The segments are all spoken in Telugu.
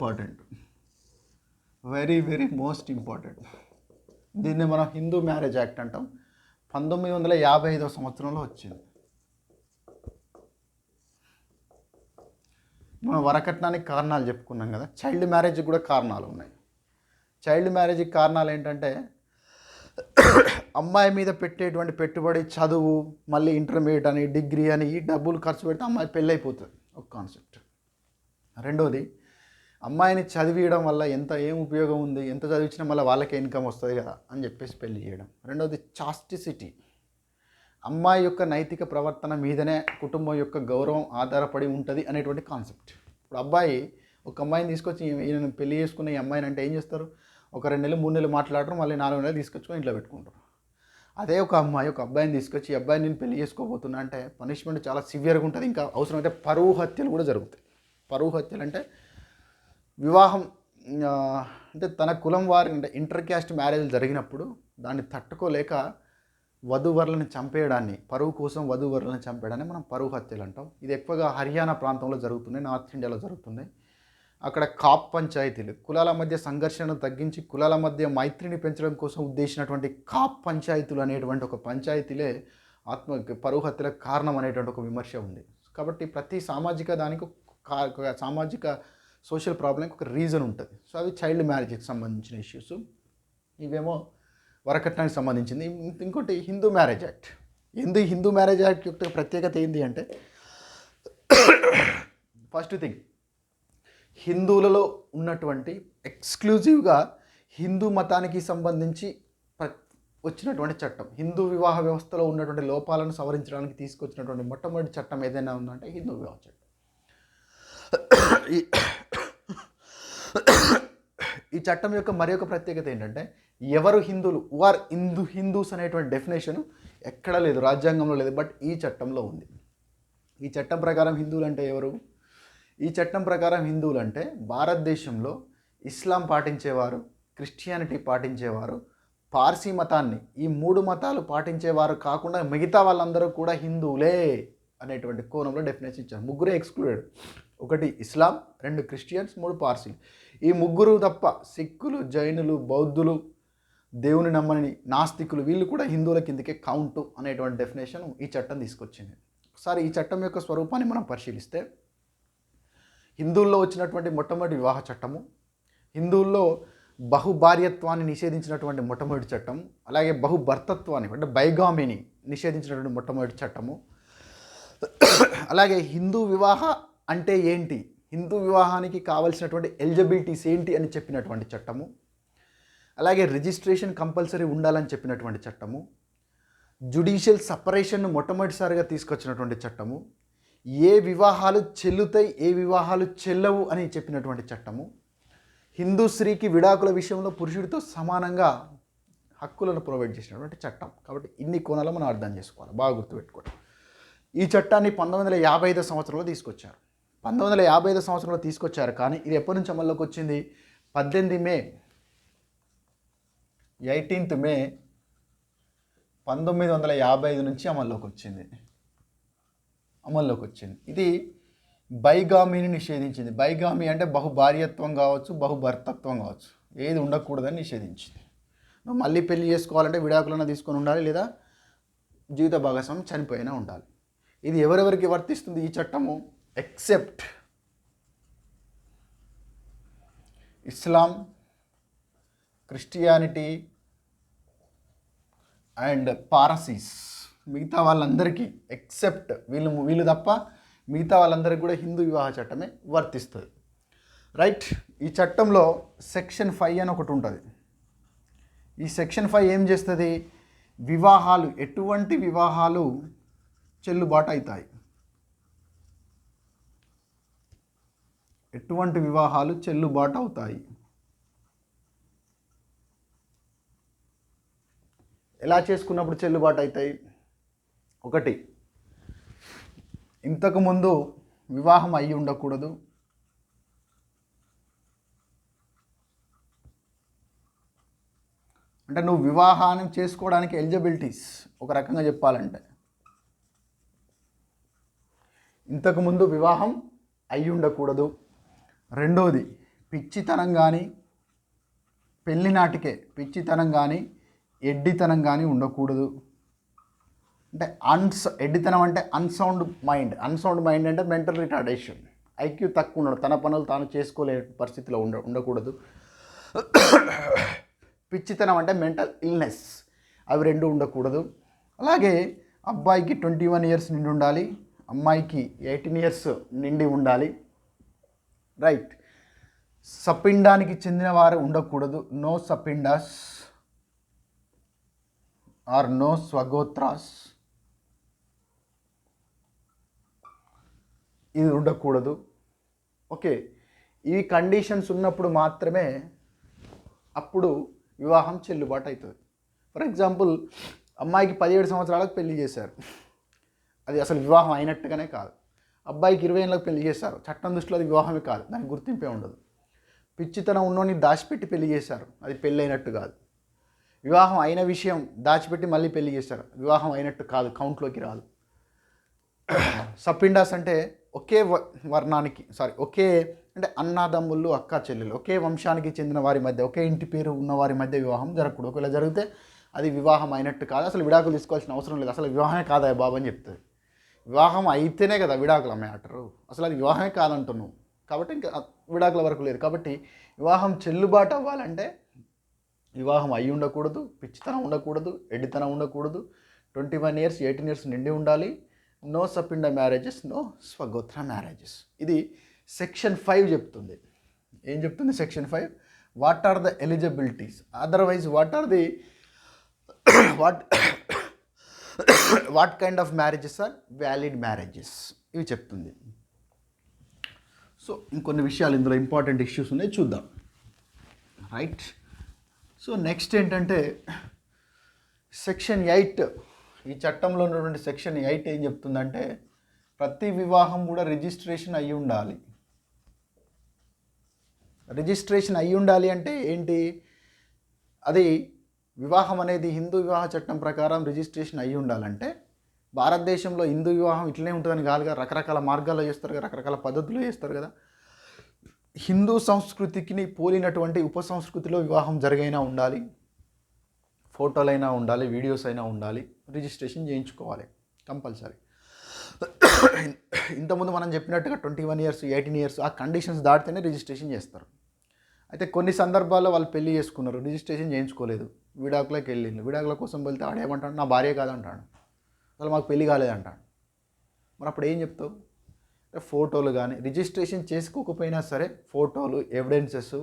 Important, very very most important. దీన్ని మనం హిందూ మ్యారేజ్ యాక్ట్ అంటాం. 1955 సంవత్సరంలో వచ్చింది. మనం వరకట్నానికి కారణాలు చెప్పుకున్నాం కదా, చైల్డ్ మ్యారేజ్కి కూడా కారణాలు ఉన్నాయి. చైల్డ్ మ్యారేజ్కి కారణాలు ఏంటంటే అమ్మాయి మీద పెట్టేటువంటి పెట్టుబడి, చదువు, మళ్ళీ ఇంటర్మీడియట్ అని, డిగ్రీ అని, ఈ డబ్బులు ఖర్చు పెడితే అమ్మాయి పెళ్ళి అయిపోతుంది, ఒక కాన్సెప్ట్. రెండోది, అమ్మాయిని చదివియడం వల్ల ఏం ఉపయోగం ఉంది, ఎంత చదివించినా మళ్ళీ వాళ్ళకే ఇన్కమ్ వస్తుంది కదా అని చెప్పేసి పెళ్లి చేయడం. రెండోది చాస్టిసిటీ, అమ్మాయి యొక్క నైతిక ప్రవర్తన మీదనే కుటుంబం యొక్క గౌరవం ఆధారపడి ఉంటుంది అనేటువంటి కాన్సెప్ట్. ఇప్పుడు అబ్బాయి ఒక అమ్మాయిని తీసుకొచ్చి ఈయన పెళ్లి చేసుకున్న ఈ అమ్మాయిని అంటే ఏం చేస్తారు, ఒక 2 నెలలు 3 నెలలు మాట్లాడరు, మళ్ళీ 4 నెలలు తీసుకొచ్చుకొని ఇంట్లో పెట్టుకుంటారు. అదే ఒక అమ్మాయి ఒక అబ్బాయిని తీసుకొచ్చి ఈ అబ్బాయిని నేను పెళ్లి చేసుకోబోతున్నా అంటే పనిష్మెంట్ చాలా సివియర్గా ఉంటుంది. ఇంకా అవసరమైతే పరువు హత్యలు కూడా జరుగుతాయి. పరువు హత్యలు అంటే వివాహం అంటే తన కులం వారి అంటే ఇంటర్ క్యాస్ట్ మ్యారేజ్లు జరిగినప్పుడు దాన్ని తట్టుకోలేక వధూవరులను చంపేయడాన్ని, పరువు కోసం వధూవరులను చంపేయడాన్ని మనం పరువు హత్యలు అంటాం. ఇది ఎక్కువగా హర్యానా ప్రాంతంలో జరుగుతున్నాయి, నార్త్ ఇండియాలో జరుగుతున్నాయి. అక్కడ కాప్ పంచాయతీలు, కులాల మధ్య సంఘర్షణను తగ్గించి కులాల మధ్య మైత్రిని పెంచడం కోసం ఉద్దేశించినటువంటి కాప్ పంచాయతీలు అనేటువంటి ఒక పంచాయతీలే పరువు హత్యలకు కారణం అనేటువంటి ఒక విమర్శ ఉంది. కాబట్టి ప్రతి సామాజిక దానికి సామాజిక సోషల్ ప్రాబ్లంకి ఒక రీజన్ ఉంటుంది. సో అవి చైల్డ్ మ్యారేజ్కి సంబంధించిన ఇష్యూస్, ఇవేమో వరకట్నానికి సంబంధించింది. ఇంకోటి Hindu marriage act. Hindu marriage act యొక్క ప్రత్యేకత ఏంటి అంటే, ఫస్ట్ థింగ్, హిందువులలో ఉన్నటువంటి ఎక్స్క్లూజివ్గా హిందూ మతానికి సంబంధించి వచ్చినటువంటి చట్టం, హిందూ వివాహ వ్యవస్థలో ఉన్నటువంటి లోపాలను సవరించడానికి తీసుకొచ్చినటువంటి మొట్టమొదటి చట్టం ఏదైనా ఉందంటే హిందూ వివాహ చట్టం. ఈ చట్టం యొక్క మరి ఒక ప్రత్యేకత ఏంటంటే, ఎవరు హిందువులు, ఆర్ హిందూస్ అనేటువంటి డెఫినేషన్ ఎక్కడా లేదు, రాజ్యాంగంలో లేదు, బట్ ఈ చట్టంలో ఉంది. ఈ చట్టం ప్రకారం హిందువులు అంటే ఎవరు? ఈ చట్టం ప్రకారం హిందువులు అంటే భారతదేశంలో ఇస్లాం పాటించేవారు, క్రిస్టియానిటీ పాటించేవారు, పార్సీ మతాన్ని, ఈ 3 మతాలు పాటించేవారు కాకుండా మిగతా వాళ్ళందరూ కూడా హిందువులే అనేటువంటి కోణంలో డెఫినేషన్ ఇచ్చారు. 3 ఎక్స్క్లూడెడ్, 1 ఇస్లాం, 2 క్రిస్టియన్స్, 3 పార్సీలు. ఈ 3 తప్ప సిక్కులు, జైనులు, బౌద్ధులు, దేవుని నమ్మని నాస్తికులు, వీళ్ళు కూడా హిందువుల కిందకే కౌంటు అనేటువంటి డెఫినేషన్ ఈ చట్టం తీసుకొచ్చింది. ఒకసారి ఈ చట్టం యొక్క స్వరూపాన్ని మనం పరిశీలిస్తే, హిందువుల్లో వచ్చినటువంటి మొట్టమొదటి వివాహ చట్టము, హిందువుల్లో బహుభార్యత్వాన్ని నిషేధించినటువంటి మొట్టమొదటి చట్టం, అలాగే బహుభర్తత్వాన్ని అంటే బైగామిని నిషేధించినటువంటి మొట్టమొదటి చట్టము, అలాగే హిందూ వివాహ అంటే ఏంటి, హిందూ వివాహానికి కావాల్సినటువంటి ఎలిజిబిలిటీస్ ఏంటి అని చెప్పినటువంటి చట్టము, అలాగే రిజిస్ట్రేషన్ కంపల్సరీ ఉండాలని చెప్పినటువంటి చట్టము, జ్యుడిషియల్ సపరేషన్ను మొట్టమొదటిసారిగా తీసుకొచ్చినటువంటి చట్టము, ఏ వివాహాలు చెల్లుతాయి ఏ వివాహాలు చెల్లవు అని చెప్పినటువంటి చట్టము, హిందూ స్త్రీకి విడాకుల విషయంలో పురుషుడితో సమానంగా హక్కులను ప్రొవైడ్ చేసినటువంటి చట్టం. కాబట్టి ఇన్ని కోణాలు మనం అర్థం చేసుకోవాలి, బాగా గుర్తుపెట్టుకోండి. ఈ చట్టాన్ని 1955 సంవత్సరంలో తీసుకొచ్చారు. 1955 సంవత్సరంలో తీసుకొచ్చారు, కానీ ఇది ఎప్పటి నుంచి అమల్లోకి వచ్చింది? 18 మే 1955 నుంచి అమల్లోకి వచ్చింది. ఇది బైగామీని నిషేధించింది. బైగామీ అంటే బహుభార్యత్వం కావచ్చు, బహుభర్తత్వం కావచ్చు, ఏది ఉండకూడదని నిషేధించింది. నువ్వు మళ్ళీ పెళ్లి చేసుకోవాలంటే విడాకులన్నా తీసుకొని ఉండాలి, లేదా జీవిత భాగస్వామి చనిపోయినా ఉండాలి. ఇది ఎవరెవరికి వర్తిస్తుంది ఈ చట్టము? ఎక్సెప్ట్ ఇస్లాం, క్రిస్టియానిటీ అండ్ పారసీస్, మిగతా వాళ్ళందరికీ ఎక్సెప్ట్ వీళ్ళు తప్ప మిగతా వాళ్ళందరికీ కూడా హిందూ వివాహ చట్టమే వర్తిస్తుంది. రైట్. ఈ చట్టంలో సెక్షన్ 5 అని ఒకటి ఉంటుంది. ఈ సెక్షన్ 5 ఏం చేస్తుంది? వివాహాలు, ఎటువంటి వివాహాలు చెల్లుబాటు అవుతాయి, ఎటువంటి వివాహాలు చెల్లుబాటు అవుతాయి, ఎలా చేసుకున్నప్పుడు చెల్లుబాటు అవుతాయి? 1, ఇంతకుముందు వివాహం అయ్యి ఉండకూడదు, అంటే నువ్వు వివాహాన్ని చేసుకోవడానికి ఎలిజిబిలిటీస్ ఒక రకంగా చెప్పాలంటే, ఇంతకుముందు వివాహం అయ్యి ఉండకూడదు. రెండోది, పిచ్చితనం కానీ పెళ్లి నాటికే పిచ్చితనం కానీ ఎడ్డితనం కానీ ఉండకూడదు. అంటే ఎడ్డితనం అంటే అన్సౌండ్ మైండ్ అంటే మెంటల్ రిటార్డేషన్, ఐక్యూ తక్కువ ఉండడం, తన పనులు తాను చేసుకోలే పరిస్థితిలో ఉండకూడదు. పిచ్చితనం అంటే మెంటల్ ఇల్నెస్, అవి రెండు ఉండకూడదు. అలాగే అబ్బాయికి 21 ఇయర్స్ నిండి ఉండాలి, అమ్మాయికి 18 ఇయర్స్ నిండి ఉండాలి. రైట్. సపిండానికి చెందిన వారు ఉండకూడదు. నో సపిండాస్ ఆర్ నో స్వగోత్రాస్, ఇది ఉండకూడదు. ఓకే, ఈ కండిషన్స్ ఉన్నప్పుడు మాత్రమే అప్పుడు వివాహం చెల్లుబాటు అవుతుంది. ఫర్ ఎగ్జాంపుల్, అమ్మాయికి 17 సంవత్సరాలకు పెళ్లి చేశారు, అది అసలు వివాహం అయినట్టుగానే కాదు. అబ్బాయికి 20 ఏళ్ళకి పెళ్లి చేశారు, చట్టం దృష్టిలో అది వివాహమే కాదు, దానికి గుర్తింపే ఉండదు. పిచ్చితనం ఉన్నోని దాచిపెట్టి పెళ్లి చేశారు, అది పెళ్ళి అయినట్టు కాదు. వివాహం అయిన విషయం దాచిపెట్టి మళ్ళీ పెళ్లి చేశారు, వివాహం అయినట్టు కాదు, కౌంట్లోకి రాదు. సపిండాస్ అంటే ఒకే వర్ణానికి ఒకే అంటే అన్నాదమ్ముళ్ళు అక్క చెల్లెలు ఒకే వంశానికి చెందిన వారి మధ్య, ఒకే ఇంటి పేరు ఉన్న వారి మధ్య వివాహం జరగకూడదు. ఒకవేళ జరిగితే అది వివాహం అయినట్టు కాదు, అసలు విడాకులు తీసుకోవాల్సిన అవసరం లేదు, అసలు వివాహమే కాదా బాబు అని చెప్తుంది. వివాహం అయితేనే కదా విడాకుల మ్యాటరు, అసలు అది వివాహమే కాదంటున్నావు కాబట్టి ఇంకా విడాకుల వరకు లేదు. కాబట్టి వివాహం చెల్లుబాటు అవ్వాలంటే వివాహం అయి ఉండకూడదు, పిచ్చితనం ఉండకూడదు, ఎడ్డితనం ఉండకూడదు, 21 ఇయర్స్ 18 ఇయర్స్ నిండి ఉండాలి. నో సపిండ మ్యారేజెస్, నో స్వగోత్ర మ్యారేజెస్. ఇది సెక్షన్ 5 చెప్తుంది. ఏం చెప్తుంది section 5? What are the eligibilities, otherwise what kind of marriages are valid marriages, ఇవి చెప్తుంది. సో ఇంకొన్ని విషయాలు ఇందులో ఇంపార్టెంట్ ఇష్యూస్ ఉన్నాయి, చూద్దాం. రైట్. సో నెక్స్ట్ ఏంటంటే సెక్షన్ 8, ఈ చట్టంలో ఉన్నటువంటి సెక్షన్ 8 ఏం చెప్తుందంటే ప్రతి వివాహం కూడా రిజిస్ట్రేషన్ అయ్యి ఉండాలి. రిజిస్ట్రేషన్ అయ్యి ఉండాలి అంటే ఏంటి? అది వివాహం అనేది హిందూ వివాహ చట్టం ప్రకారం రిజిస్ట్రేషన్ అయ్యి ఉండాలంటే భారతదేశంలో హిందూ వివాహం ఇట్లనే ఉంటుందని కాదుగా, రకరకాల మార్గాల్లో చేస్తారు కదా, రకరకాల పద్ధతుల్లో చేస్తారు కదా. హిందూ సంస్కృతికి పోలినటువంటి ఉప సంస్కృతిలో వివాహం జరిగైనా ఉండాలి, ఫోటోలైనా ఉండాలి, వీడియోస్ అయినా ఉండాలి, రిజిస్ట్రేషన్ చేయించుకోవాలి కంపల్సరీ. ఇంతకుముందు మనం చెప్పినట్టుగా 21 ఇయర్స్ 18 ఇయర్స్ ఆ కండిషన్స్ దాటితేనే రిజిస్ట్రేషన్ చేస్తారు. అయితే కొన్ని సందర్భాల్లో వాళ్ళు పెళ్లి చేసుకున్నారు, రిజిస్ట్రేషన్ చేయించుకోలేదు, విడాకులకు వెళ్ళింది. విడాకుల కోసం వెళ్తే ఆడేమంటాడు, నా భార్య కాదంటాడు, అసలు మాకు పెళ్లి కాలేదంటాడు. మరి అప్పుడు ఏం చెప్తావు? ఫోటోలు కానీ రిజిస్ట్రేషన్ చేసుకోకపోయినా సరే ఫోటోలు, ఎవిడెన్సెస్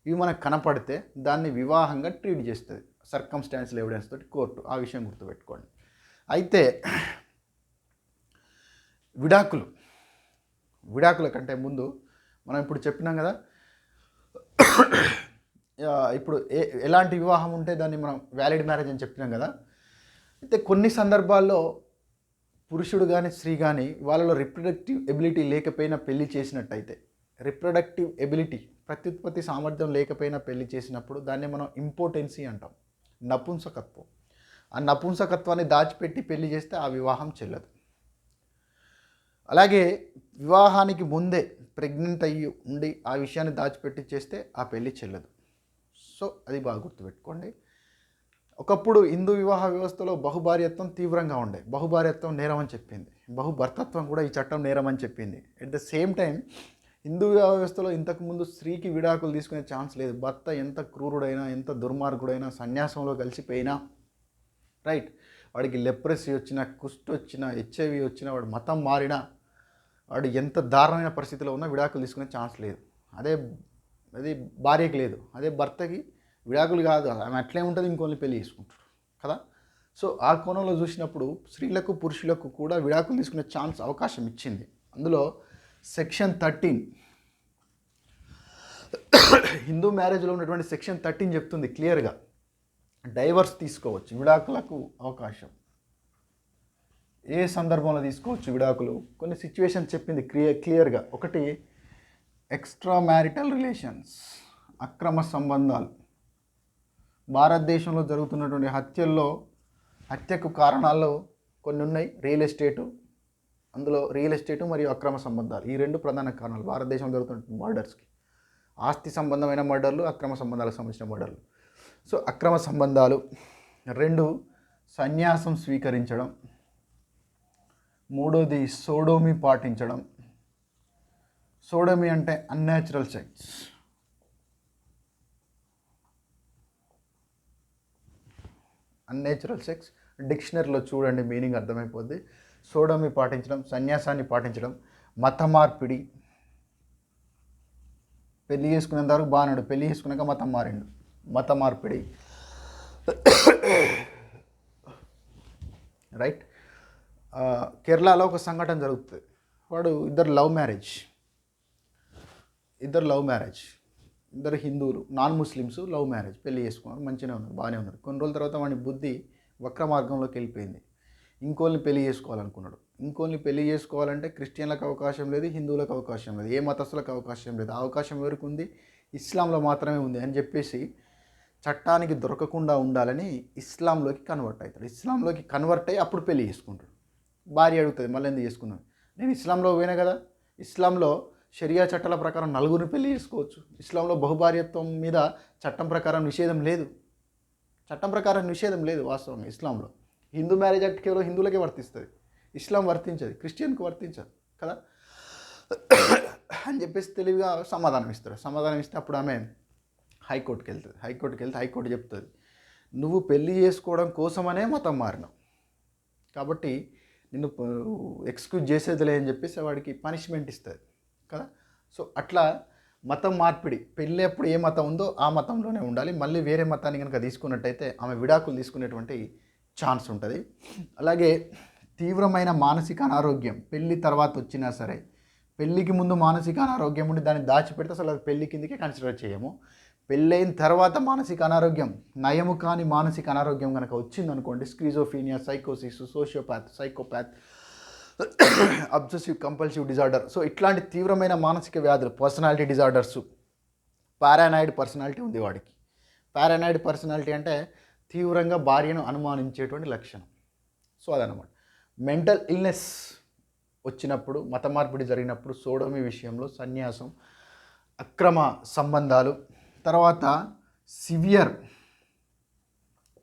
ఇవి మనకు కనపడితే దాన్ని వివాహంగా ట్రీట్ చేస్తుంది, సర్కమ్స్టాన్షియల్ ఎవిడెన్స్ తోటి కోర్టు. ఆ విషయం గుర్తుపెట్టుకోండి. అయితే విడాకుల కంటే ముందు మనం ఇప్పుడు చెప్పినాం కదా, ఇప్పుడు ఎలాంటి వివాహం ఉంటే దాన్ని మనం వ్యాలిడ్ మ్యారేజ్ అని చెప్పినాం కదా. అయితే కొన్ని సందర్భాల్లో పురుషుడు కానీ స్త్రీ కానీ వాళ్ళలో రిప్రొడక్టివ్ ఎబిలిటీ లేకపోయినా పెళ్లి చేసినట్టయితే, రిప్రొడక్టివ్ ఎబిలిటీ ప్రత్యుత్పత్తి సామర్థ్యం లేకపోయినా పెళ్లి చేసినప్పుడు దాన్ని మనం ఇంపోటెన్సీ అంటాం, నపుంసకత్వం. ఆ నపుంసకత్వాన్ని దాచిపెట్టి పెళ్లి చేస్తే ఆ వివాహం చెల్లదు. అలాగే వివాహానికి ముందే ప్రెగ్నెంట్ అయ్యి ఉండి ఆ విషయాన్ని దాచిపెట్టి చేస్తే ఆ పెళ్లి చెల్లదు. సో అది బాగా గుర్తుపెట్టుకోండి. ఒకప్పుడు హిందూ వివాహ వ్యవస్థలో బహుభార్యత్వం తీవ్రంగా ఉండే, బహుభార్యత్వం నేరం అని చెప్పింది, బహుభర్తత్వం కూడా ఈ చట్టం నేరం అని చెప్పింది. At the same time Hindu వివాహ వ్యవస్థలో ఇంతకుముందు స్త్రీకి విడాకులు తీసుకునే ఛాన్స్ లేదు. భర్త ఎంత క్రూరుడైనా, ఎంత దుర్మార్గుడైనా, సన్యాసంలో కలిసిపోయినా, రైట్, వాడికి లెప్రసీ వచ్చినా, కుష్టు వచ్చినా, హెచ్ఐవి వచ్చినా, వాడు మతం మారినా, వాడు ఎంత దారుణమైన పరిస్థితిలో ఉన్నా విడాకులు తీసుకునే ఛాన్స్ లేదు. అది భార్యకి లేదు. అదే భర్తకి విడాకులు కాదు, ఆమె అట్లే ఉంటుంది, ఇంకొన్ని పెళ్లి చేసుకుంటాడు కదా. సో ఆ కోణంలో చూసినప్పుడు స్త్రీలకు పురుషులకు కూడా విడాకులు తీసుకునే ఛాన్స్, అవకాశం ఇచ్చింది. అందులో సెక్షన్ 13 హిందూ మ్యారేజ్లో ఉన్నటువంటి సెక్షన్ 13 చెప్తుంది క్లియర్గా, డైవర్స్ తీసుకోవచ్చు, విడాకులకు అవకాశం. ఏ సందర్భంలో తీసుకోవచ్చు విడాకులు? కొన్ని సిచ్యువేషన్ చెప్పింది క్లియర్గా. ఒకటి, ఎక్స్ట్రా మ్యారిటల్ రిలేషన్స్, అక్రమ సంబంధాలు. భారతదేశంలో జరుగుతున్నటువంటి హత్యకు కారణాల్లో కొన్ని ఉన్నాయి. రియల్ ఎస్టేటు, అందులో రియల్ ఎస్టేటు మరియు అక్రమ సంబంధాలు, ఈ రెండు ప్రధాన కారణాలు భారతదేశంలో జరుగుతున్న మర్డర్స్కి. ఆస్తి సంబంధమైన మర్డర్లు, అక్రమ సంబంధాలకు సంబంధించిన మర్డర్లు. సో అక్రమ సంబంధాలు 2, సన్యాసం స్వీకరించడం, 3 సోడోమి పాటించడం. సోడోమి అంటే అన్యాచురల్ సెక్స్. అన్నేచురల్ సెక్స్ డిక్షనరీలో చూడండి, మీనింగ్ అర్థమైపోద్ది. సోడోమి పాటించడం, సన్యాసాన్ని పాటించడం, మత మార్పిడి. పెళ్లి చేసుకునేంత వరకు బాగున్నాడు, పెళ్లి చేసుకున్నాక మతం మారిండు, మత మార్పిడి. రైట్. కేరళలో ఒక సంఘటన జరుగుతుంది. వాడు ఇద్దరు లవ్ మ్యారేజ్, ఇద్దరు హిందువులు, నాన్ ముస్లిమ్స్ లవ్ మ్యారేజ్, పెళ్లి చేసుకున్నారు, మంచిగానే ఉన్నారు, బాగానే ఉన్నారు. కొన్ని రోజుల తర్వాత వాడి బుద్ధి వక్ర మార్గంలోకి వెళ్ళిపోయింది. ఇంకోళ్ళని పెళ్లి చేసుకోవాలనుకున్నాడు. ఇంకోళ్ళని పెళ్లి చేసుకోవాలంటే క్రిస్టియన్లకు అవకాశం లేదు, హిందువులకు అవకాశం లేదు, ఏ మతస్థులకు అవకాశం లేదు. ఆ అవకాశం ఎవరికి ఉంది? ఇస్లాంలో మాత్రమే ఉంది అని చెప్పేసి చట్టానికి దొరకకుండా ఉండాలని ఇస్లాంలోకి కన్వర్ట్ అవుతాడు. ఇస్లాంలోకి కన్వర్ట్ అయ్యి అప్పుడు పెళ్లి చేసుకుంటాడు. భార్య అడుగుతుంది, మళ్ళీ ఎందుకు చేసుకున్నాను? నేను ఇస్లాంలో పోయినా కదా, ఇస్లాంలో షరియా చట్టాల ప్రకారం 4 పెళ్లి చేసుకోవచ్చు. ఇస్లాంలో బహుభార్యత్వం మీద చట్టం ప్రకారం నిషేధం లేదు, వాస్తవంగా ఇస్లాంలో. హిందూ మ్యారేజ్ యాక్ట్ కేవలం హిందువులకే వర్తిస్తుంది, ఇస్లాం వర్తించదు, క్రిస్టియన్కి వర్తించదు కదా అని చెప్పేసి తెలివిగా సమాధానం ఇస్తే అప్పుడు ఆమె హైకోర్టుకి వెళ్తే హైకోర్టు చెప్తుంది, నువ్వు పెళ్లి చేసుకోవడం కోసమనే మతం మారినావు కాబట్టి నిన్ను ఎక్స్క్యూజ్ చేసేదిలే అని చెప్పేసి వాడికి పనిష్మెంట్ ఇస్తుంది కదా. సో అట్లా మతం మార్పిడి, పెళ్ళి అప్పుడు ఏ మతం ఉందో ఆ మతంలోనే ఉండాలి. మళ్ళీ వేరే మతాన్ని కనుక తీసుకున్నట్టయితే ఆమె విడాకులు తీసుకునేటువంటి ఛాన్స్ ఉంటుంది. అలాగే తీవ్రమైన మానసిక అనారోగ్యం పెళ్ళి తర్వాత వచ్చినా సరే, పెళ్ళికి ముందు మానసిక అనారోగ్యం ఉండి దాన్ని దాచిపెడితే అసలు అది పెళ్ళి కిందకే కన్సిడర్ చేయము. పెళ్ళైన తర్వాత మానసిక అనారోగ్యం, నయము కాని మానసిక అనారోగ్యం కనుక వచ్చిందనుకోండి, స్క్రిజోఫీనియా, సైకోసిస్, psychopath, obsessive compulsive disorder, so ఇట్లాంటి తీవ్రమైన మానసిక వ్యాధులు, పర్సనాలిటీ డిజార్డర్స్, పారానాయిడ్ పర్సనాలిటీ ఉంది వాడికి. పారానాయిడ్ పర్సనాలిటీ అంటే తీవ్రంగా భార్యను అనుమానించేటువంటి లక్షణం. సో అదనమాట. మెంటల్ ఇల్నెస్ వచ్చినప్పుడు, మత మార్పిడి జరిగినప్పుడు, సోడోమి విషయంలో, సన్యాసం, అక్రమ సంబంధాలు, తర్వాత severe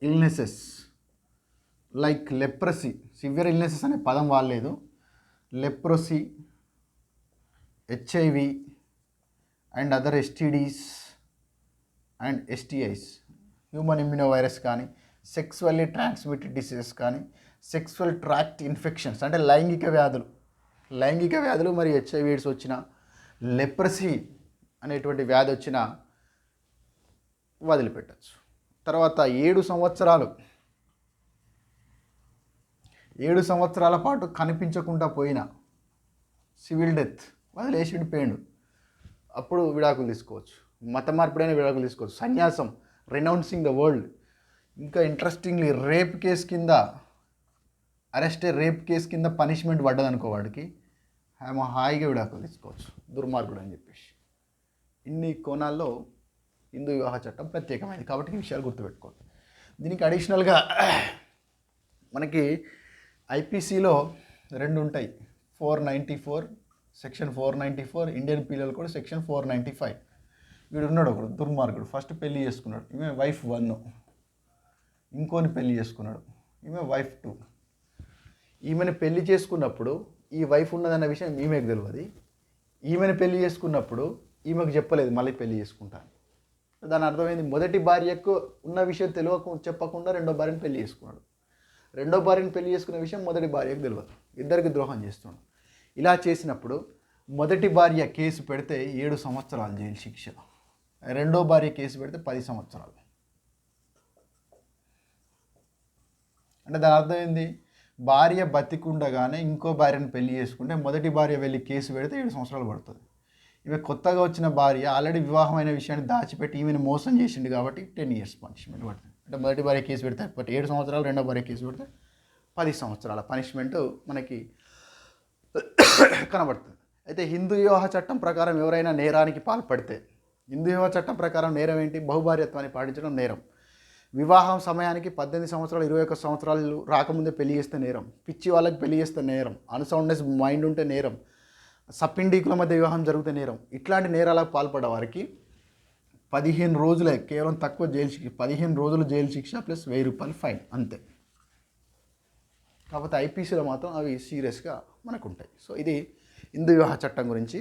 illnesses like leprosy. Severe illnesses అనే పదం వాడలేదు. Leprosy, HIV and other STDs and STIs, human immuno virus కానీ, సెక్సువల్లీ ట్రాన్స్మిటెడ్ డిసీజెస్ కానీ, సెక్సువల్ ట్రాక్ట్ ఇన్ఫెక్షన్స్ అంటే లైంగిక వ్యాధులు మరి హెచ్ఐవి ఎయిడ్స్ వచ్చిన, లెప్రసీ అనేటువంటి వ్యాధి వచ్చినా వదిలిపెట్టచ్చు. తర్వాత 7 సంవత్సరాల పాటు కనిపించకుండా పోయిన, సివిల్ డెత్, వదిలేసి పోయిండు, అప్పుడు విడాకులు తీసుకోవచ్చు. మత మార్పిడైన విడాకులు తీసుకోవచ్చు. సన్యాసం, రెనౌన్సింగ్ ద వరల్డ్. ఇంకా ఇంట్రెస్టింగ్లీ రేప్ కేసు కింద పనిష్మెంట్ పడ్డదనుకో వాడికి, హాయిగా విడాకులు తీసుకోవచ్చు, దుర్మార్గుడు అని చెప్పేసి. ఇన్ని కోణాల్లో హిందూ వివాహ చట్టం ప్రత్యేకమైనది కాబట్టి ఈ విషయాలు గుర్తుపెట్టుకోండి. దీనికి అడిషనల్గా మనకి ఐపీసీలో 2 ఉంటాయి. 494 section 494, Indian penal code section 495. వీడు ఉన్నాడు ఒకడు దుర్మార్గుడు, ఫస్ట్ పెళ్లి చేసుకున్నాడు, ఈమె వైఫ్ 1, ఇంకోని పెళ్లి చేసుకున్నాడు, ఈమె వైఫ్ 2. ఈమెను పెళ్లి చేసుకున్నప్పుడు ఈ వైఫ్ ఉన్నదన్న విషయం ఈమెకు తెలియదు. ఈమెను పెళ్లి చేసుకున్నప్పుడు ఈమెకు చెప్పలేదు మళ్ళీ పెళ్లి చేసుకుంటాను. దాని అర్థమైంది, మొదటి భార్యకు ఉన్న విషయం చెప్పకుండా రెండో భార్యను పెళ్లి చేసుకున్నాడు. రెండో భార్యను పెళ్లి చేసుకునే విషయం మొదటి భార్యకు తెలియదు. ఇద్దరికి ద్రోహం చేస్తున్నాడు. ఇలా చేసినప్పుడు మొదటి భార్య కేసు పెడితే 7 సంవత్సరాలు జైలు శిక్ష, రెండో భార్య కేసు పెడితే 10 సంవత్సరాలు. అంటే దాని అర్థం ఏంది, భార్య బతికుండగానే ఇంకో భార్యను పెళ్లి చేసుకుంటే మొదటి భార్య వెళ్ళి కేసు పెడితే 7 సంవత్సరాలు పడుతుంది. ఇవి కొత్తగా వచ్చిన భార్య ఆల్రెడీ వివాహమైన విషయాన్ని దాచిపెట్టి ఈమెను మోసం చేసిండు కాబట్టి 10 years పనిష్మెంట్ పడుతుంది. అంటే మొదటి భార్య కేసు పెడితే 7 సంవత్సరాలు, రెండో భార్య కేసు పెడితే 10 సంవత్సరాల పనిష్మెంట్ మనకి కనబడుతుంది. అయితే హిందూ వివాహ చట్టం ప్రకారం ఎవరైనా నేరానికి పాల్పడితే, హిందూ వివాహ చట్టం ప్రకారం నేరం ఏంటి? బహుభార్యత్వాన్ని పాటించడం నేరం. వివాహం సమయానికి 18 సంవత్సరాలు 21 సంవత్సరాలు రాకముందే పెళ్లి చేస్తే నేరం. పిచ్చి వాళ్ళకి పెళ్లి చేస్తే నేరం. అన్సౌండ్నెస్ మైండ్ ఉంటే నేరం. సప్పిండీకుల మధ్య వివాహం జరిగితే నేరం. ఇట్లాంటి నేరాలకు పాల్పడే వారికి 15 రోజులే, కేవలం తక్కువ జైలు శిక్ష, 15 రోజులు జైలు శిక్ష ప్లస్ 1000 రూపాయలు ఫైన్ అంతే. కాకపోతే ఐపీసీలో మాత్రం అవి సీరియస్గా మనకు ఉంటాయి. సో ఇది హిందూ వివాహ చట్టం గురించి.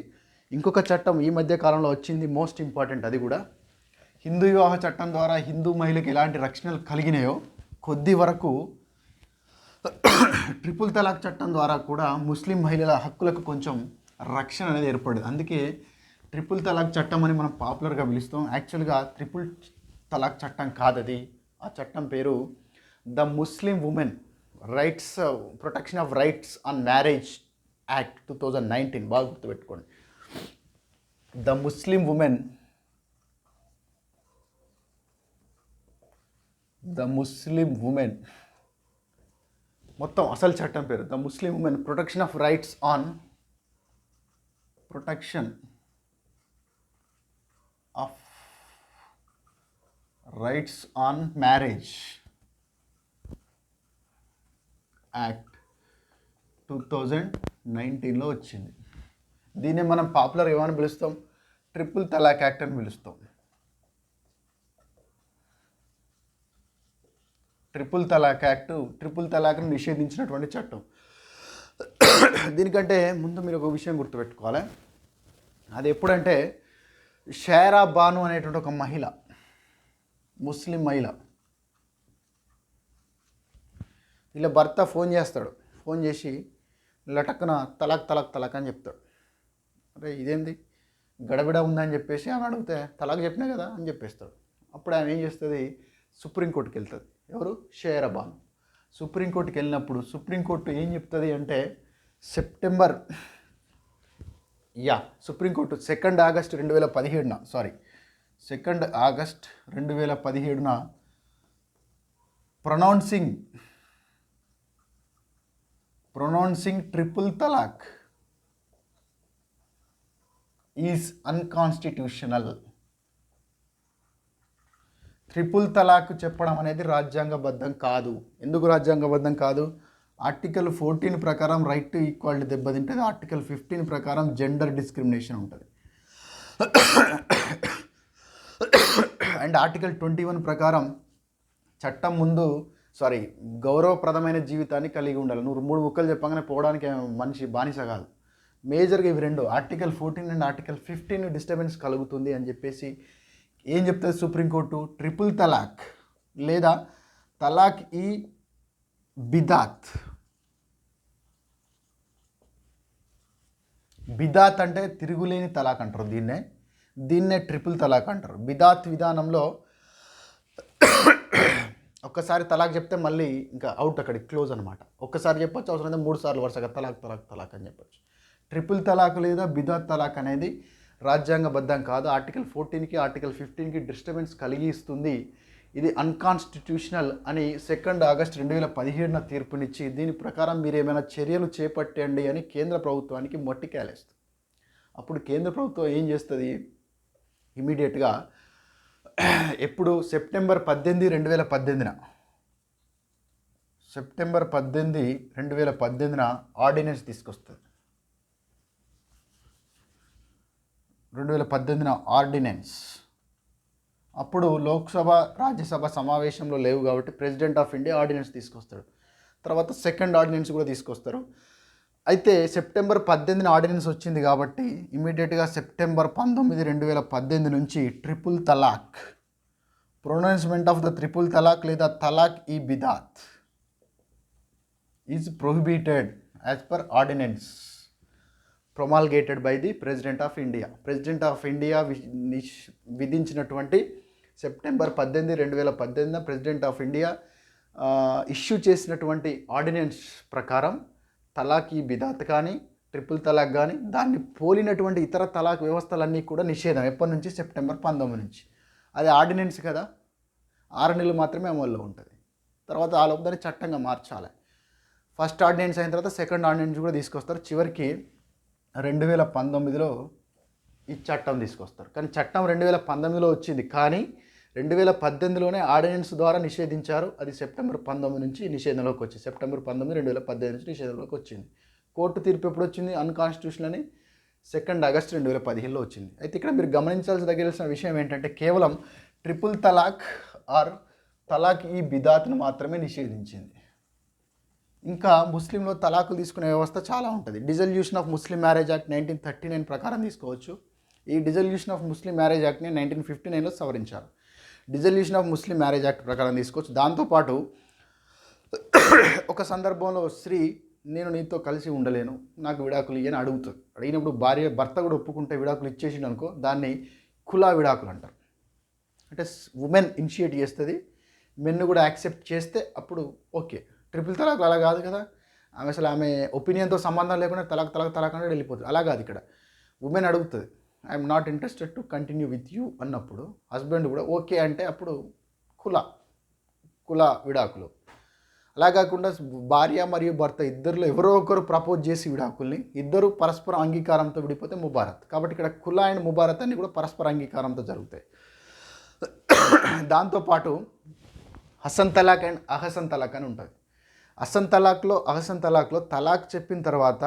ఇంకొక చట్టం ఈ మధ్య కాలంలో వచ్చింది, మోస్ట్ ఇంపార్టెంట్. అది కూడా హిందూ వివాహ చట్టం ద్వారా హిందూ మహిళకి ఎలాంటి రక్షణలు కలిగినాయో కొద్ది వరకు ట్రిపుల్ తలాక్ చట్టం ద్వారా కూడా ముస్లిం మహిళల హక్కులకు కొంచెం రక్షణ అనేది ఏర్పడింది. అందుకే ట్రిపుల్ తలాక్ చట్టం అని మనం పాపులర్గా పిలుస్తాం. యాక్చువల్గా ట్రిపుల్ తలాక్ చట్టం కాదది. ఆ చట్టం పేరు the Muslim women rights protection of rights on marriage act 2019. బాగా గుర్తుపెట్టుకోండి. ద ముస్లిం ఉమెన్ మొత్తం అసలు చట్టం పేరు the Muslim women protection of rights on marriage act 2019లో వచ్చింది. దీన్ని మనం పాపులర్ ఏమని పిలుస్తాం? ట్రిపుల్ తలాక్ యాక్ట్ అని పిలుస్తాం. ట్రిపుల్ తలాక్ యాక్ట్ ట్రిపుల్ తలాక్ను నిషేధించినటువంటి చట్టం. దీనికంటే ముందు మీరు ఒక విషయం గుర్తుపెట్టుకోవాలి. అది ఎప్పుడంటే షేరా బాను అనేటువంటి ఒక మహిళ, ముస్లిం మహిళ, వీళ్ళ భర్త ఫోన్ చేస్తాడు. ఫోన్ చేసి లటక్కున తలాక్ తలాక్ తలాక్ అని చెప్తాడు. అరే ఇదేంది గడబిడ ఉందని చెప్పేసి ఆమె అడిగితే తలాక్ చెప్పినా కదా అని చెప్పేస్తాడు. అప్పుడు ఆమె ఏం చేస్తుంది? సుప్రీంకోర్టుకి వెళ్తుంది. ఎవరు? షేరా బాను. సుప్రీంకోర్టుకి వెళ్ళినప్పుడు సుప్రీంకోర్టు ఏం చెప్తుంది అంటే supreme court 2 August 2017 pronouncing triple talaq is unconstitutional. Triple talaq చెప్పడం అనేది రాజ్యాంగబద్ధం కాదు. ఎందుకు రాజ్యాంగబద్ధం కాదు? ఆర్టికల్ 14 ప్రకారం రైట్ టు ఈక్వాలిటీ దెబ్బతింటుంది. ఆర్టికల్ 15 ప్రకారం జెండర్ డిస్క్రిమినేషన్ ఉంటుంది. అండ్ ఆర్టికల్ 21 ప్రకారం చట్టం ముందు గౌరవప్రదమైన జీవితాన్ని కలిగి ఉండాలి. నువ్వు 3 ముక్కలు చెప్పగానే పోవడానికి మనిషి బానిస కాదు. మేజర్గా ఇవి రెండు, ఆర్టికల్ 14 అండ్ ఆర్టికల్ 15 డిస్టర్బెన్స్ కలుగుతుంది అని చెప్పేసి ఏం చెప్తుంది సుప్రీంకోర్టు? ట్రిపుల్ తలాక్ లేదా తలాక్ ఈ బిదాత్. బిదాత్ అంటే తిరుగులేని తలాక్ అంటారు. దీన్నే ట్రిపుల్ తలాక్ అంటారు. బిదాత్ విధానంలో ఒక్కసారి తలాక్ చెప్తే మళ్ళీ ఇంకా అవుట్, అక్కడికి క్లోజ్ అనమాట. ఒక్కసారి చెప్పొచ్చు, అవసరమైతే 3 సార్లు వరుసగా తలాక్ తలాక్ తలాక్ అని చెప్పొచ్చు. ట్రిపుల్ తలాక్ లేదా బిదాత్ తలాక్ అనేది రాజ్యాంగబద్ధం కాదు. ఆర్టికల్ 14కి ఆర్టికల్ 15కి డిస్టర్బెన్స్ కలిగిస్తుంది. ఇది అన్కాన్స్టిట్యూషనల్ అని 2 ఆగస్టు 2017 తీర్పునిచ్చి దీని ప్రకారం మీరు ఏమైనా చర్యలు చేపట్టండి అని కేంద్ర ప్రభుత్వానికి మొట్టికేలేస్తుంది. అప్పుడు కేంద్ర ప్రభుత్వం ఏం చేస్తుంది? ఇమీడియట్గా ఎప్పుడు సెప్టెంబర్ 18, 2018 ఆర్డినెన్స్ తీసుకొస్తుంది. 2018 ఆర్డినెన్స్. అప్పుడు లోక్సభ రాజ్యసభ సమావేశంలో లేవు కాబట్టి ప్రెసిడెంట్ ఆఫ్ ఇండియా ఆర్డినెన్స్ తీసుకొస్తాడు. తర్వాత సెకండ్ ఆర్డినెన్స్ కూడా తీసుకొస్తారు. అయితే సెప్టెంబర్ 18 ఆర్డినెన్స్ వచ్చింది కాబట్టి ఇమీడియట్గా సెప్టెంబర్ 19, 2018 నుంచి triple talaq, pronouncement of the triple talaq లేదా తలాక్ ఈ biddat is prohibited as per ordinance promulgated by the president of India విధించినటువంటి September 18, 2018 president of India issue చేసినటువంటి ఆర్డినెన్స్ ప్రకారం తలాక్ ఈ బిదాత్ కానీ ట్రిపుల్ తలాక్ కానీ దాన్ని పోలినటువంటి ఇతర తలాక్ వ్యవస్థలన్నీ కూడా నిషేధం. ఎప్పటి నుంచి? సెప్టెంబర్ 19 నుంచి. అది ఆర్డినెన్స్ కదా, 6 నెలలు మాత్రమే అమల్లో ఉంటుంది. తర్వాత ఆ లోపు దాన్ని చట్టంగా మార్చాలి. ఫస్ట్ ఆర్డినెన్స్ అయిన తర్వాత సెకండ్ ఆర్డినెన్స్ కూడా తీసుకొస్తారు. చివరికి 2019లో ఈ చట్టం తీసుకొస్తారు. కానీ చట్టం 2019లో వచ్చింది, కానీ 2018లోనే ఆర్డినెన్స్ ద్వారా నిషేధించారు. అది సెప్టెంబర్ 19 నుంచి నిషేధంలోకి వచ్చింది. సెప్టెంబర్ 19, 2018 నుంచి నిషేధంలోకి వచ్చింది. కోర్టు తీర్పు ఎప్పుడు వచ్చింది? అన్కాన్స్టిట్యూషనల్ అని 2 ఆగస్టు 2015లో వచ్చింది. అయితే ఇక్కడ మీరు గమనించాల్సిన విషయం ఏంటంటే కేవలం ట్రిపుల్ తలాక్ ఆర్ తలాక్ ఈ బిదాత్ను మాత్రమే నిషేధించింది. ఇంకా ముస్లింలో తలాకులు తీసుకునే వ్యవస్థ చాలా ఉంటుంది. Dissolution of Muslim marriage act 1939 ప్రకారం తీసుకోవచ్చు. ఈ డిజల్యూషన్ ఆఫ్ ముస్లిం మ్యారేజ్ యాక్ట్ని 1959లో సవరించారు. Dissolution of Muslim marriage act ప్రకారం తీసుకోవచ్చు. దాంతోపాటు ఒక సందర్భంలో స్త్రీ నేను నీతో కలిసి ఉండలేను, నాకు విడాకులు ఇయ్యని అడుగుతుంది. అడిగినప్పుడు భర్త కూడా ఒప్పుకుంటే విడాకులు ఇచ్చేసిండు అనుకో, దాన్ని ఖులా విడాకులు అంటారు. అంటే ఉమెన్ ఇనిషియేట్ చేస్తుంది, మెన్ కూడా యాక్సెప్ట్ చేస్తే అప్పుడు ఓకే. ట్రిపుల్ తలాక్ అలా కాదు కదా, ఆమె ఒపీనియన్తో సంబంధం లేకుండా తలాక్ అంటే వెళ్ళిపోతుంది. అలా కాదు, ఇక్కడ ఉమెన్ అడుగుతుంది I'm not interested to continue with you అన్నప్పుడు హస్బెండ్ కూడా ఓకే అంటే అప్పుడు కుల విడాకులు. అలా కాకుండా భార్య మరియు భర్త ఇద్దరిలో ఎవరో ఒకరు ప్రపోజ్ చేసి విడాకుల్ని ఇద్దరు పరస్పర అంగీకారంతో విడిపోతే ముబారత్. కాబట్టి ఇక్కడ కుల అండ్ ముబారత్ అన్ని కూడా పరస్పర అంగీకారంతో జరుగుతాయి. దాంతోపాటు హసన్ తలాక్ అండ్ అహసన్ తలాక్ అని ఉంటుంది. అహసన్ తలాక్లో తలాక్ చెప్పిన తర్వాత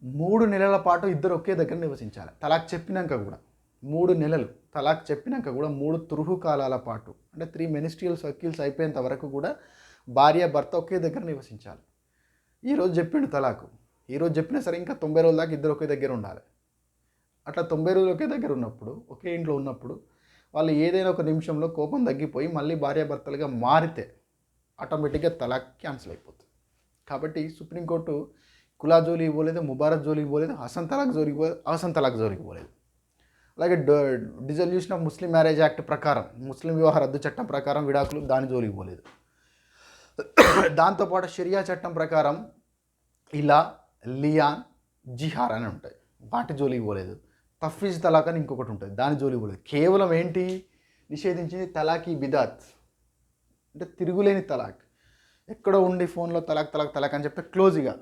3 నెలల పాటు ఇద్దరు ఒకే దగ్గర నివసించాలి. తలాక్ చెప్పినాక కూడా 3 నెలలు, తలాక్ చెప్పినాక కూడా 3 తురుహు కాలాల పాటు, అంటే 3 మెనిస్ట్రియల్ సర్కిల్స్ అయిపోయేంత వరకు కూడా భార్య భర్త ఒకే దగ్గర నివసించాలి. ఈరోజు చెప్పిండు తలాకు, ఈరోజు చెప్పినా సరే ఇంకా 90 రోజుల దాకా ఇద్దరు ఒకే దగ్గర ఉండాలి. అట్లా 90 రోజులు ఒకే దగ్గర ఉన్నప్పుడు, ఒకే ఇంట్లో ఉన్నప్పుడు వాళ్ళు ఏదైనా ఒక నిమిషంలో కోపం తగ్గిపోయి మళ్ళీ భార్యాభర్తలుగా మారితే ఆటోమేటిక్గా తలాక్ క్యాన్సిల్ అయిపోతుంది. కాబట్టి సుప్రీంకోర్టు కులా జోలికి పోలేదు, ముబారక్ జోలికి పోలేదు, హసన్ తలాక్ జోలికి పోలేదు. అలాగే dissolution of Muslim marriage act ప్రకారం, ముస్లిం వివాహ రద్దు చట్టం ప్రకారం విడాకులు దాని జోలికి పోలేదు. దాంతోపాటు షరియా చట్టం ప్రకారం ఇలా లియాన్ జిహార్ అని ఉంటాయి, వాటి జోలికి పోలేదు. తఫ్వీజ్ తలాక్ అని ఇంకొకటి ఉంటుంది, దాని జోలికి పోలేదు. కేవలం ఏంటి నిషేధించింది? తలాక్ ఈ బిదాత్, అంటే తిరుగులేని తలాక్. ఎక్కడో ఉండి ఫోన్లో తలాక్ అని చెప్తే క్లోజ్గా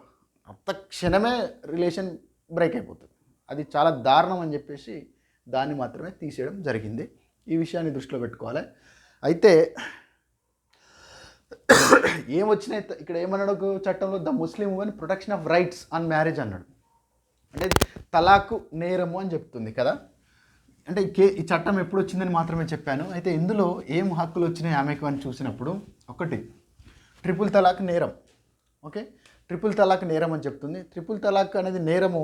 అంత క్షణమే రిలేషన్ బ్రేక్ అయిపోతుంది. అది చాలా దారుణం అని చెప్పేసి దాన్ని మాత్రమే తీసేయడం జరిగింది. ఈ విషయాన్ని దృష్టిలో పెట్టుకోవాలి. అయితే ఏమొచ్చినాయి ఇక్కడ, ఏమన్నాడు ఒక చట్టంలో, the Muslim women protection of rights on marriage అన్నాడు. అంటే తలాకు నేరము అని చెప్తుంది కదా. అంటే ఈ చట్టం ఎప్పుడు వచ్చిందని మాత్రమే చెప్పాను. అయితే ఇందులో ఏం హక్కులు వచ్చినాయి ఆమెకు అని చూసినప్పుడు, ఒకటి ట్రిపుల్ తలాక్ నేరం. ఓకే, ట్రిపుల్ తలాక్ నేరం అని చెప్తుంది. ట్రిపుల్ తలాక్ అనేది నేరము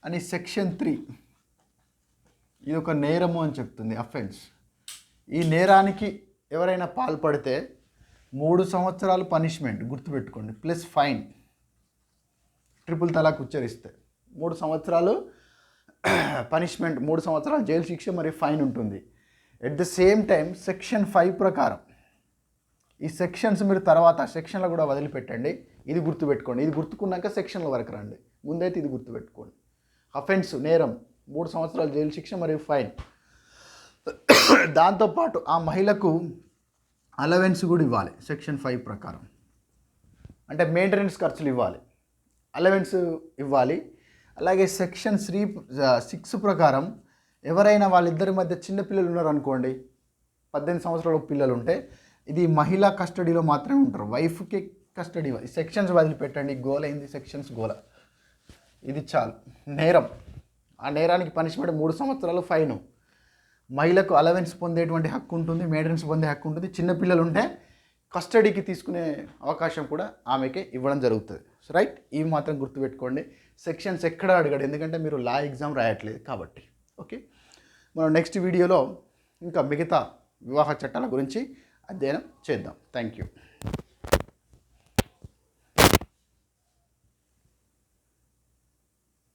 అని సెక్షన్ 3 ఇది ఒక నేరము అని చెప్తుంది, అఫెన్స్. ఈ నేరానికి ఎవరైనా పాల్పడితే 3 సంవత్సరాలు పనిష్మెంట్, గుర్తుపెట్టుకోండి, ప్లస్ ఫైన్. ట్రిపుల్ తలాక్ ఉచ్చరిస్తే 3 సంవత్సరాలు పనిష్మెంట్, 3 సంవత్సరాలు జైలు శిక్ష మరియు ఫైన్ ఉంటుంది. At the same time section 5 ప్రకారం, ఈ సెక్షన్స్ మీరు తర్వాత సెక్షన్లో కూడా వదిలిపెట్టండి, ఇది గుర్తుపెట్టుకోండి. ఇది గుర్తుకున్నాక సెక్షన్ల వరకు రండి, ముందైతే ఇది గుర్తుపెట్టుకోండి. అఫెన్స్ నేరం, 3 సంవత్సరాలు జైలు శిక్ష మరియు ఫైన్. దాంతోపాటు ఆ మహిళకు అలవెన్స్ కూడా ఇవ్వాలి సెక్షన్ 5 ప్రకారం. అంటే మెయింటెనెన్స్ ఖర్చులు ఇవ్వాలి, అలవెన్స్ ఇవ్వాలి. అలాగే సెక్షన్ 6 ప్రకారం ఎవరైనా వాళ్ళిద్దరి మధ్య చిన్నపిల్లలు ఉన్నారనుకోండి, 18 సంవత్సరాల పిల్లలు ఉంటే ఇది మహిళా కస్టడీలో మాత్రమే ఉంటారు, వైఫ్కి కస్టడీ. సెక్షన్స్ వదిలిపెట్టండి, గోల అయింది సెక్షన్స్ గోల. ఇది చాలు, నేరం. ఆ నేరానికి పనిష్మెంట్ 3 సంవత్సరాలు ఫైను. మహిళకు అలవెన్స్ పొందేటువంటి హక్కు ఉంటుంది, మెయింటెనెన్స్ పొందే హక్కు ఉంటుంది. చిన్నపిల్లలు ఉంటే కస్టడీకి తీసుకునే అవకాశం కూడా ఆమెకే ఇవ్వడం జరుగుతుంది. రైట్, ఇవి మాత్రం గుర్తుపెట్టుకోండి. సెక్షన్స్ ఎక్కడ అడగడు, ఎందుకంటే మీరు లా ఎగ్జామ్ రాయట్లేదు కాబట్టి. ఓకే, మనం నెక్స్ట్ వీడియోలో ఇంకా మిగతా వివాహ చట్టాల గురించి అధ్యయనం చేద్దాం. Thank you.